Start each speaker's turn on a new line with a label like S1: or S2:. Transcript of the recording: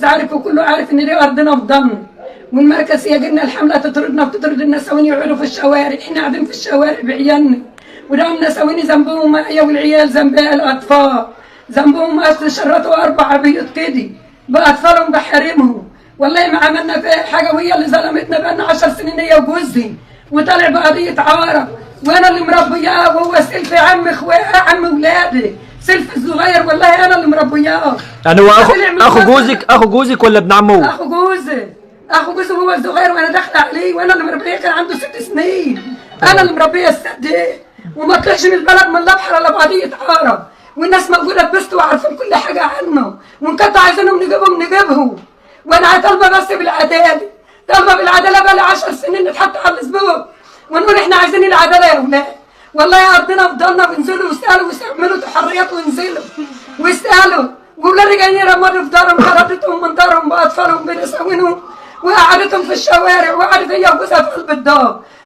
S1: المركز عارف وكله عارف ان دي ارضنا في ضمن، والمركز يجي لنا الحمله تطردنا وتطرد النساوين يقعدوا في الشوارع، احنا قاعدين في الشوارع بعيالنا، وده النساوين ذنبهم هي والعيال ذنبها الاطفال، ذنبهم اصل شرطوا 4 بيوت كده باطفالهم بحريمهم، والله ما عملنا فيها حاجه وهي اللي ظلمتنا بقالنا 10 سنين هي وجوزي، وطالع بقضيه عاره، وانا اللي مربياه وهو سلف عم عم ولادي، سلف الصغير والله انا اللي مربياه.
S2: يعني هو اخو جوزك ولا ابن عمه؟
S1: اخو جوزي هو الصغير وانا داخله عليه، وانا اللي مربيه كان عنده 6 سنين، انا اللي مربيه السد وما طلعش من البلد من لا بحر ولا بقضيه عاره، والناس موجوده في بسته وعارفين كل حاجه عنه، وان كنتوا عايزينهم نجيبهم، وانا طالبه بس بالعداله، طالبه بالعداله بقى لي 10 سنين نتحط على الاسبوع ونقول احنا عايزين العداله يا اولاد، والله يا ارضنا فضلنا وانزلوا واسالوا واعملوا تحريات وانزلوا واسالوا، واولادي جايين يرمدوا في دارهم، خرجتهم من دارهم باطفالهم بنساوينهم وقعدتهم في الشوارع، وقعدت هي وجوزها في قلب الدار.